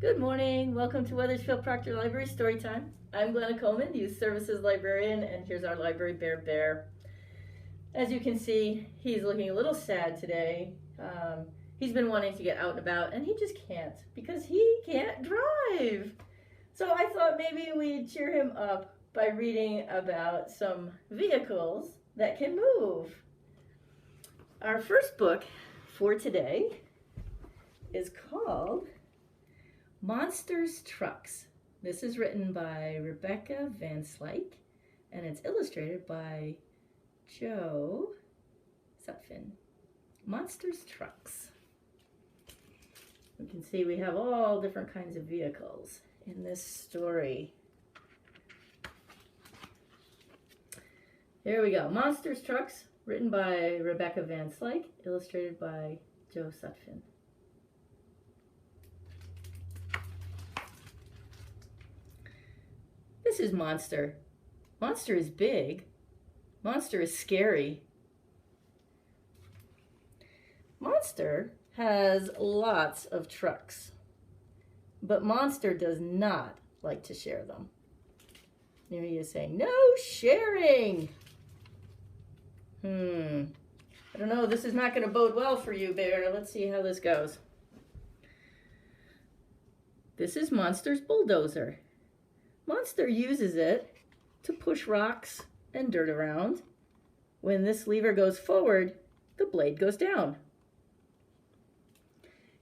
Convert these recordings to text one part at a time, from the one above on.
Good morning. Welcome to Weathersfield Proctor Library Storytime. I'm Glenna Coleman, Youth Services Librarian, and here's our library bear. As you can see, he's looking a little sad today. He's been wanting to get out and about, and he just can't because he can't drive. So I thought maybe we'd cheer him up by reading about some vehicles that can move. Our first book for today is called Monsters Trucks. This is written by Rebecca Van Slyke and it's illustrated by Joe Sutphin. Monsters Trucks. You can see we have all different kinds of vehicles in this story. Here we go. Monsters Trucks, written by Rebecca Van Slyke, illustrated by Joe Sutphin. This is Monster. Monster is big. Monster is scary. Monster has lots of trucks, but Monster does not like to share them. There he is saying, no sharing. I don't know, this is not going to bode well for you, Bear. Let's see how this goes. This is Monster's bulldozer. Monster uses it to push rocks and dirt around. When this lever goes forward, the blade goes down.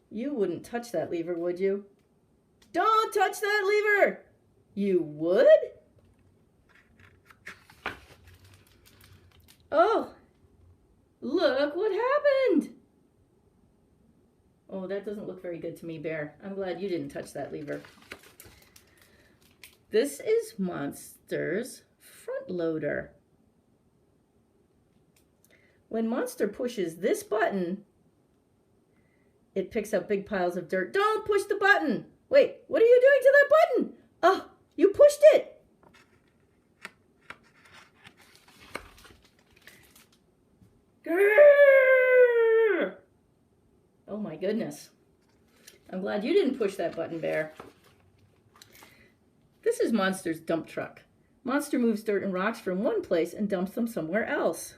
You wouldn't touch that lever, would you? Don't touch that lever! You would? Oh, look what happened! Oh, that doesn't look very good to me, Bear. I'm glad you didn't touch that lever. This is Monster's front loader. When Monster pushes this button, it picks up big piles of dirt. Don't push the button! Wait, what are you doing to that button? Oh, you pushed it! Grrr! Oh my goodness. I'm glad you didn't push that button, Bear. This is Monster's dump truck. Monster moves dirt and rocks from one place and dumps them somewhere else.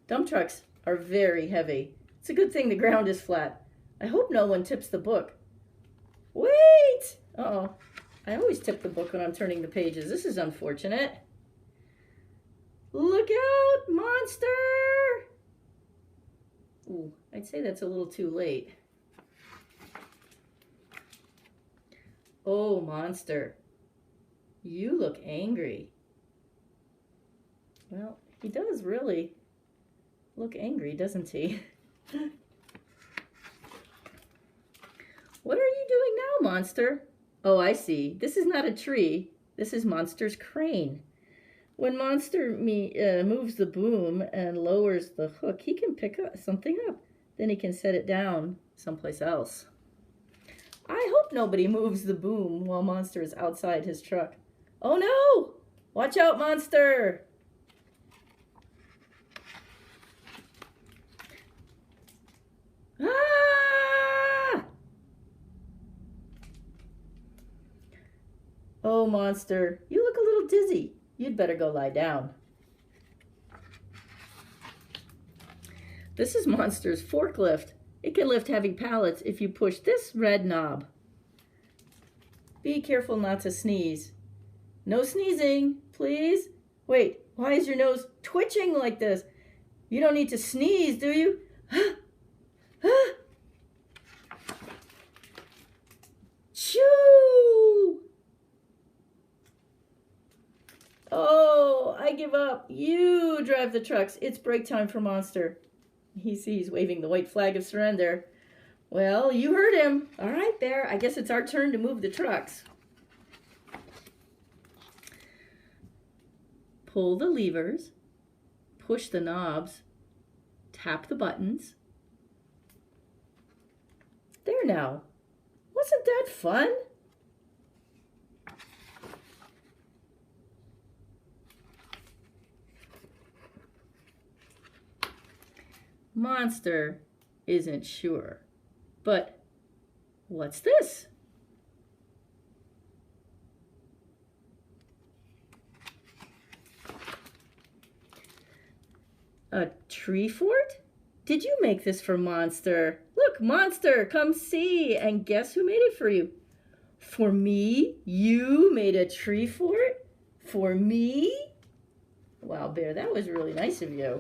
Dump trucks are very heavy. It's a good thing the ground is flat. I hope no one tips the book. Wait! Uh-oh. I always tip the book when I'm turning the pages. This is unfortunate. Look out, Monster! Ooh, I'd say that's a little too late. Oh, Monster. You look angry. Well, he does really look angry, doesn't he? What are you doing now, Monster? Oh, I see. This is not a tree. This is Monster's crane. When Monster moves the boom and lowers the hook, he can pick up something up. Then he can set it down someplace else. I hope nobody moves the boom while Monster is outside his truck. Oh no! Watch out, Monster! Ah! Oh, Monster, you look a little dizzy. You'd better go lie down. This is Monster's forklift. It can lift heavy pallets if you push this red knob. Be careful not to sneeze. No sneezing, please. Wait, why is your nose twitching like this? You don't need to sneeze, do you? Shoo! Oh, I give up. You drive the trucks. It's break time for Monster. He's waving the white flag of surrender. Well, you heard him. All right, Bear. I guess it's our turn to move the trucks. Pull the levers, push the knobs, tap the buttons. There now. Wasn't that fun? Monster isn't sure. But what's this? A tree fort? Did you make this for Monster? Look, Monster, come see. And guess who made it for you? For me? You made a tree fort? For me? Wow, Bear, that was really nice of you.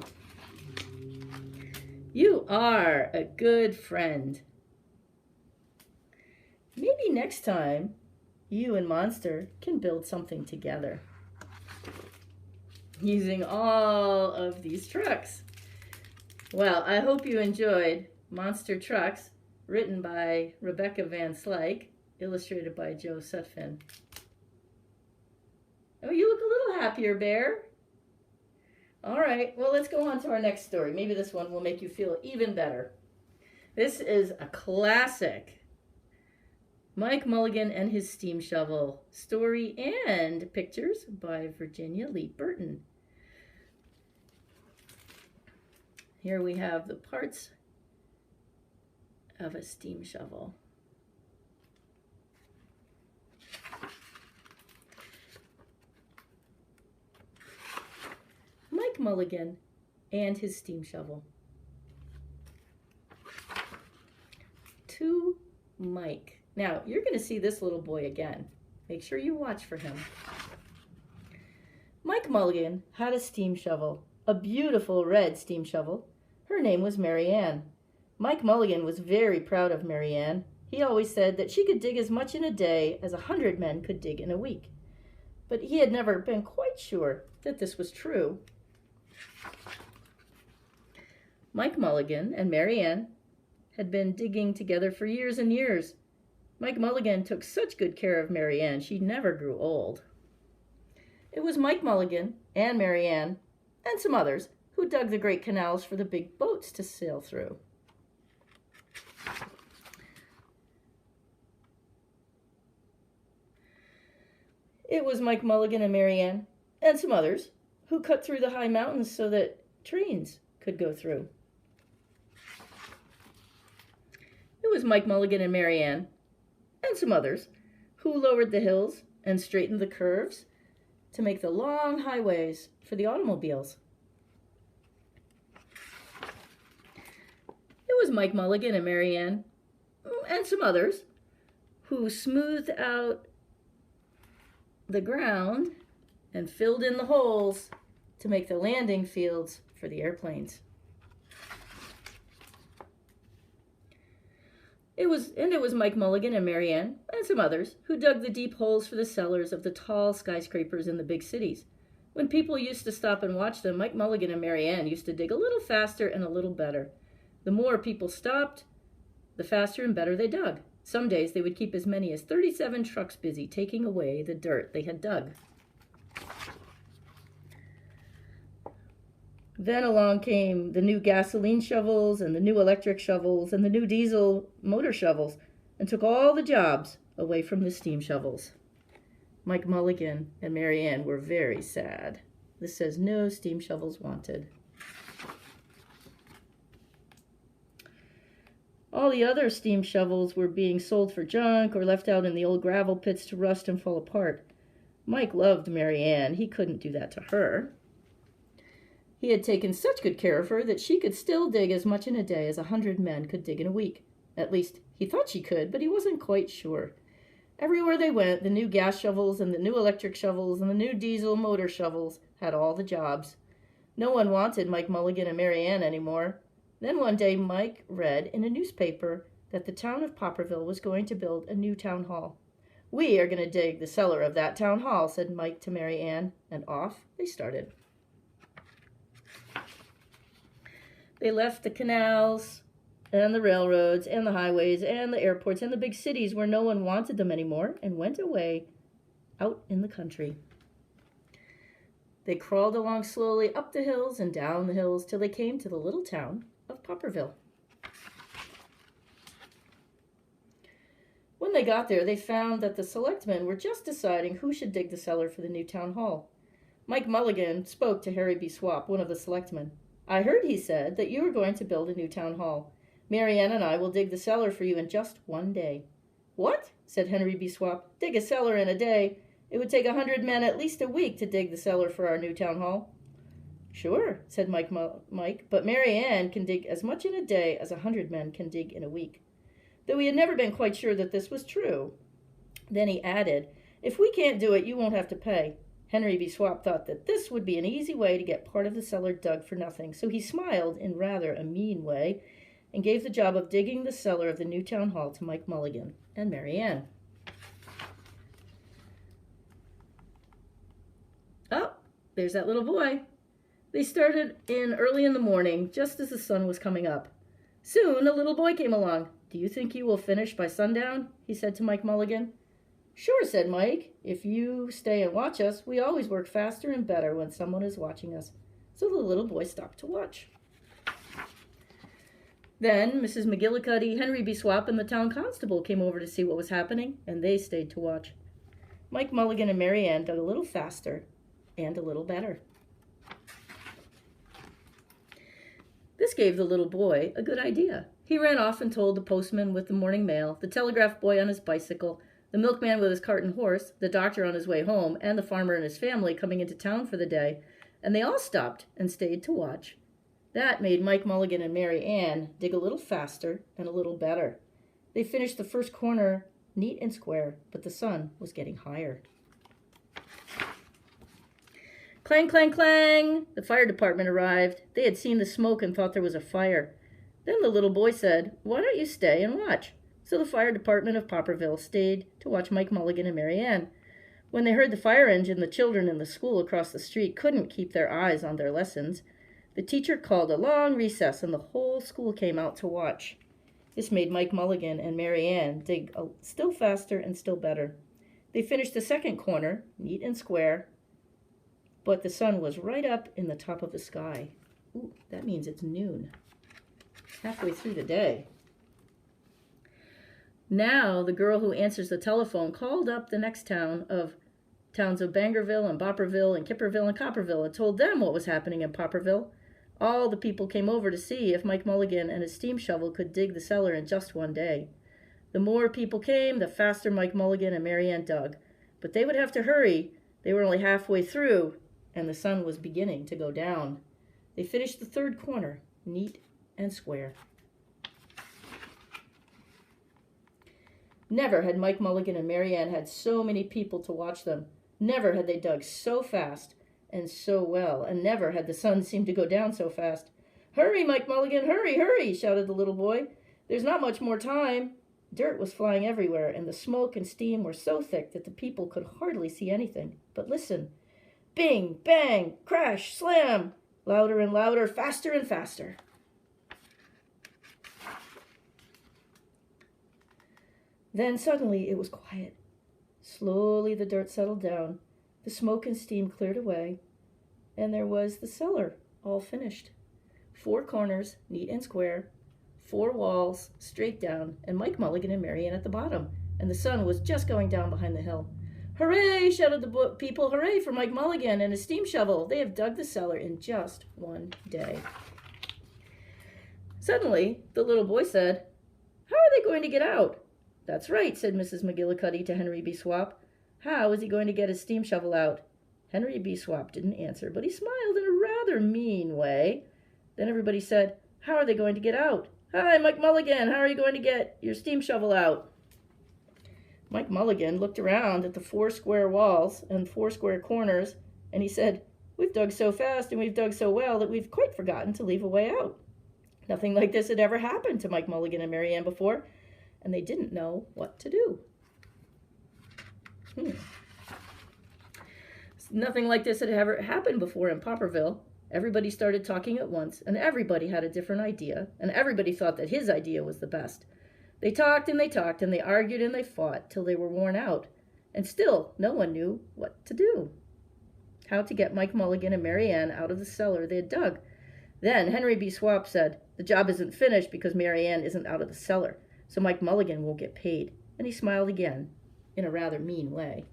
You are a good friend. Maybe next time you and Monster can build something together using all of these trucks. Well, I hope you enjoyed Monster Trucks, written by Rebecca Van Slyke, illustrated by Joe Sutphin. Oh, you look a little happier, Bear. All right, well, let's go on to our next story. Maybe this one will make you feel even better. This is a classic. Mike Mulligan and His Steam Shovel, story and pictures by Virginia Lee Burton. Here we have the parts of a steam shovel. Mike Mulligan and his steam shovel. To Mike. Now, you're going to see this little boy again. Make sure you watch for him. Mike Mulligan had a steam shovel, a beautiful red steam shovel. Her name was Mary Ann. Mike Mulligan was very proud of Mary Ann. He always said that she could dig as much in a day as 100 men could dig in a week. But he had never been quite sure that this was true. Mike Mulligan and Mary Ann had been digging together for years and years. Mike Mulligan took such good care of Mary Ann, she never grew old. It was Mike Mulligan and Mary Ann and some others who dug the great canals for the big boats to sail through. It was Mike Mulligan and Mary Ann and some others who cut through the high mountains so that trains could go through. It was Mike Mulligan and Mary Ann and some others who lowered the hills and straightened the curves to make the long highways for the automobiles. It was Mike Mulligan and Mary Ann and some others who smoothed out the ground and filled in the holes to make the landing fields for the airplanes. It was Mike Mulligan and Mary Ann and some others who dug the deep holes for the cellars of the tall skyscrapers in the big cities. When people used to stop and watch them, Mike Mulligan and Mary Ann used to dig a little faster and a little better. The more people stopped, the faster and better they dug. Some days they would keep as many as 37 trucks busy taking away the dirt they had dug. Then along came the new gasoline shovels and the new electric shovels and the new diesel motor shovels and took all the jobs away from the steam shovels. Mike Mulligan and Mary Ann were very sad. This says no steam shovels wanted. All the other steam shovels were being sold for junk or left out in the old gravel pits to rust and fall apart. Mike loved Mary Ann. He couldn't do that to her. He had taken such good care of her that she could still dig as much in a day as 100 men could dig in a week. At least, he thought she could, but he wasn't quite sure. Everywhere they went, the new gas shovels and the new electric shovels and the new diesel motor shovels had all the jobs. No one wanted Mike Mulligan and Mary Ann anymore. Then one day, Mike read in a newspaper that the town of Popperville was going to build a new town hall. "We are going to dig the cellar of that town hall," said Mike to Mary Ann, and off they started. They left the canals and the railroads and the highways and the airports and the big cities where no one wanted them anymore and went away out in the country. They crawled along slowly up the hills and down the hills till they came to the little town of Popperville. When they got there, they found that the selectmen were just deciding who should dig the cellar for the new town hall. Mike Mulligan spoke to Harry B. Swap, one of the selectmen. "I heard," he said, "that you are going to build a new town hall. Mary Ann and I will dig the cellar for you in just one day." "What?" said Henry B. Swap. "Dig a cellar in a day? It would take 100 men at least a week to dig the cellar for our new town hall." Sure, said Mike, but Mary Ann can dig as much in a day as 100 men can dig in a week. Though he had never been quite sure that this was true. Then he added, if we can't do it, you won't have to pay. Henry B. Swap thought that this would be an easy way to get part of the cellar dug for nothing, so he smiled in rather a mean way and gave the job of digging the cellar of the new town hall to Mike Mulligan and Mary Ann. Oh, there's that little boy. They started in early in the morning, just as the sun was coming up. Soon a little boy came along. Do you think you will finish by sundown? He said to Mike Mulligan. Sure, said Mike. If you stay and watch us, we always work faster and better when someone is watching us. So the little boy stopped to watch. Then Mrs. McGillicuddy, Henry B. Swap, and the town constable came over to see what was happening, and they stayed to watch. Mike Mulligan and Mary Ann dug a little faster and a little better. This gave the little boy a good idea. He ran off and told the postman with the morning mail, the telegraph boy on his bicycle, the milkman with his cart and horse, the doctor on his way home, and the farmer and his family coming into town for the day, and they all stopped and stayed to watch. That made Mike Mulligan and Mary Ann dig a little faster and a little better. They finished the first corner neat and square, but the sun was getting higher. Clang, clang, clang! The fire department arrived. They had seen the smoke and thought there was a fire. Then the little boy said, why don't you stay and watch? So the fire department of Popperville stayed to watch Mike Mulligan and Mary Ann. When they heard the fire engine, the children in the school across the street couldn't keep their eyes on their lessons. The teacher called a long recess, and the whole school came out to watch. This made Mike Mulligan and Mary Ann dig still faster and still better. They finished the second corner, neat and square, but the sun was right up in the top of the sky. Ooh, that means it's noon. Halfway through the day. Now the girl who answers the telephone called up the next towns of Bangerville and Bopperville and Kipperville and Copperville and told them what was happening in Popperville. All the people came over to see if Mike Mulligan and his steam shovel could dig the cellar in just one day. The more people came, the faster Mike Mulligan and Mary Ann dug. But they would have to hurry. They were only halfway through, and the sun was beginning to go down. They finished the third corner, neat and square. Never had Mike Mulligan and Mary Ann had so many people to watch them. Never had they dug so fast and so well, and never had the sun seemed to go down so fast. Hurry, Mike Mulligan, hurry, hurry, shouted the little boy. There's not much more time. Dirt was flying everywhere, and the smoke and steam were so thick that the people could hardly see anything. But listen. Bing, bang, crash, slam. Louder and louder, faster and faster. Then suddenly it was quiet. Slowly the dirt settled down. The smoke and steam cleared away, and there was the cellar, all finished. 4 corners, neat and square, 4 walls, straight down, and Mike Mulligan and Mary Ann at the bottom, and the sun was just going down behind the hill. Hooray, shouted the people, hooray for Mike Mulligan and his steam shovel. They have dug the cellar in just one day. Suddenly, the little boy said, how are they going to get out? That's right, said Mrs. McGillicuddy to Henry B. Swap. How is he going to get his steam shovel out? Henry B. Swap didn't answer, but he smiled in a rather mean way. Then everybody said, how are they going to get out? Hi, Mike Mulligan, how are you going to get your steam shovel out? Mike Mulligan looked around at the 4 square walls and 4 square corners, and he said, we've dug so fast and we've dug so well that we've quite forgotten to leave a way out. Nothing like this had ever happened to Mike Mulligan and Mary Ann before, and they didn't know what to do. Nothing like this had ever happened before in Popperville. Everybody started talking at once, and everybody had a different idea, and everybody thought that his idea was the best. They talked, and they argued, and they fought till they were worn out, and still no one knew what to do. How to get Mike Mulligan and Mary Ann out of the cellar they had dug. Then Henry B. Swap said, the job isn't finished because Mary Ann isn't out of the cellar, so Mike Mulligan won't get paid, and he smiled again, in a rather mean way.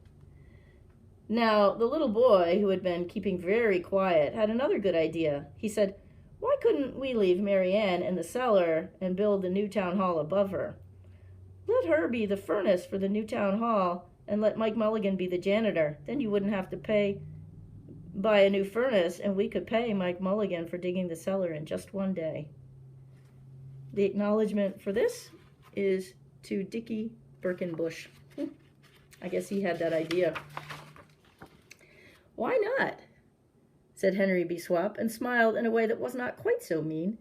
Now, the little boy, who had been keeping very quiet, had another good idea. He said, why couldn't we leave Mary Ann in the cellar and build the new town hall above her? Let her be the furnace for the new town hall, and let Mike Mulligan be the janitor. Then you wouldn't have to pay buy a new furnace, and we could pay Mike Mulligan for digging the cellar in just one day. The acknowledgement for this is to Dickie Birkenbush. I guess he had that idea. Why not? Said Henry B. Swap, and smiled in a way that was not quite so mean.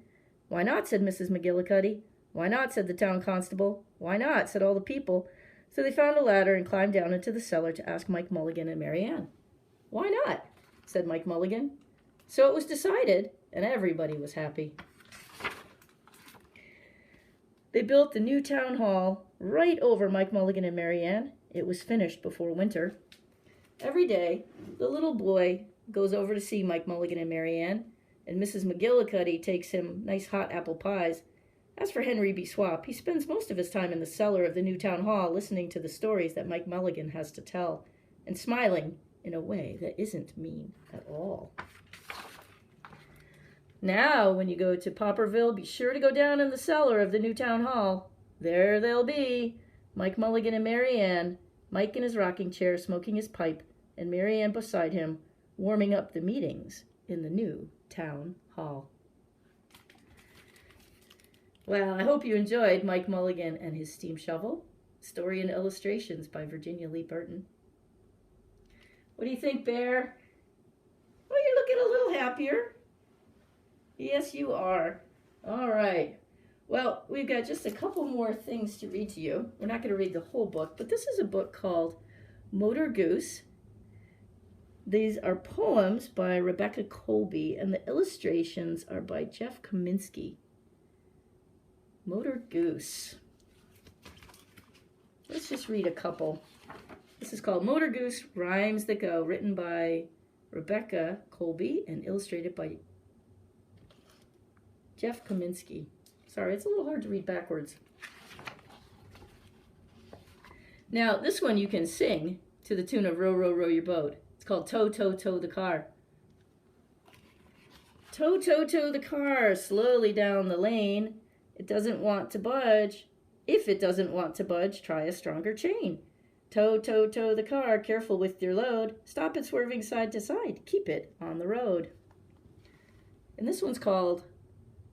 Why not? Said Mrs. McGillicuddy. Why not? Said the town constable. Why not? Said all the people. So they found a ladder and climbed down into the cellar to ask Mike Mulligan and Mary Ann. Why not? Said Mike Mulligan. So it was decided, and everybody was happy. They built the new town hall right over Mike Mulligan and Mary Ann. It was finished before winter. Every day, the little boy goes over to see Mike Mulligan and Mary Ann, and Mrs. McGillicuddy takes him nice hot apple pies. As for Henry B. Swap, he spends most of his time in the cellar of the new town hall listening to the stories that Mike Mulligan has to tell, and smiling in a way that isn't mean at all. Now, when you go to Popperville, be sure to go down in the cellar of the new town hall. There they'll be, Mike Mulligan and Mary Ann, Mike in his rocking chair smoking his pipe, and Mary Ann beside him, warming up the meetings in the new town hall. Well, I hope you enjoyed Mike Mulligan and his steam shovel. Story and illustrations by Virginia Lee Burton. What do you think, Bear? Oh, you're looking a little happier. Yes, you are. All right. Well, we've got just a couple more things to read to you. We're not going to read the whole book, but this is a book called Motor Goose. These are poems by Rebecca Colby, and the illustrations are by Jeff Kaminsky. Motor Goose. Let's just read a couple. This is called Motor Goose, Rhymes That Go, written by Rebecca Colby and illustrated by Jeff Kaminsky. Sorry, it's a little hard to read backwards. Now, this one you can sing to the tune of Row, Row, Row Your Boat. It's called Tow, Tow, Tow the Car. Tow, tow, tow the car slowly down the lane. It doesn't want to budge. If it doesn't want to budge, try a stronger chain. Tow, tow, tow the car, careful with your load. Stop it swerving side to side. Keep it on the road. And this one's called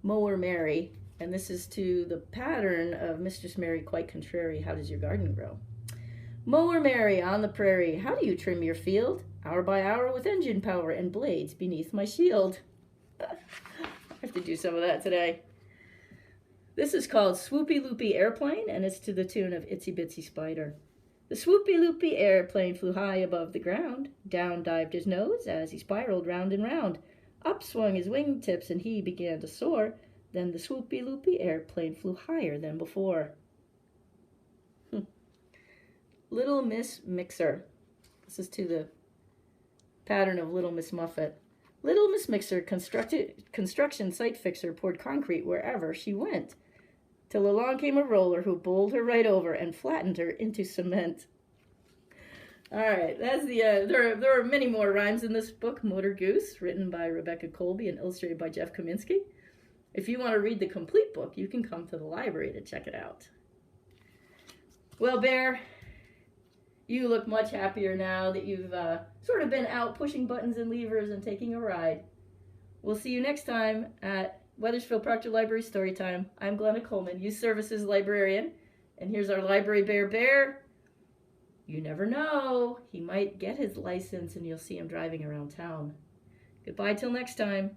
Mower Mary. And this is to the pattern of Mistress Mary Quite Contrary, How Does Your Garden Grow? Mower Mary on the prairie, how do you trim your field? Hour by hour with engine power and blades beneath my shield. I have to do some of that today. This is called Swoopy Loopy Airplane, and it's to the tune of Itsy Bitsy Spider. The swoopy loopy airplane flew high above the ground. Down dived his nose as he spiraled round and round. Up swung his wingtips and he began to soar. Then the swoopy loopy airplane flew higher than before. Little Miss Mixer. This is to the pattern of Little Miss Muffet. Little Miss Mixer, construction site fixer, poured concrete wherever she went, till along came a roller who bowled her right over and flattened her into cement. All right, that's the. There are many more rhymes in this book, Motor Goose, written by Rebecca Colby and illustrated by Jeff Kaminsky. If you want to read the complete book, you can come to the library to check it out. Well, Bear, you look much happier now that you've sort of been out pushing buttons and levers and taking a ride. We'll see you next time at Weathersfield Proctor Library Storytime. I'm Glenna Coleman, Youth Services Librarian, and here's our Library Bear. You never know, he might get his license and you'll see him driving around town. Goodbye till next time.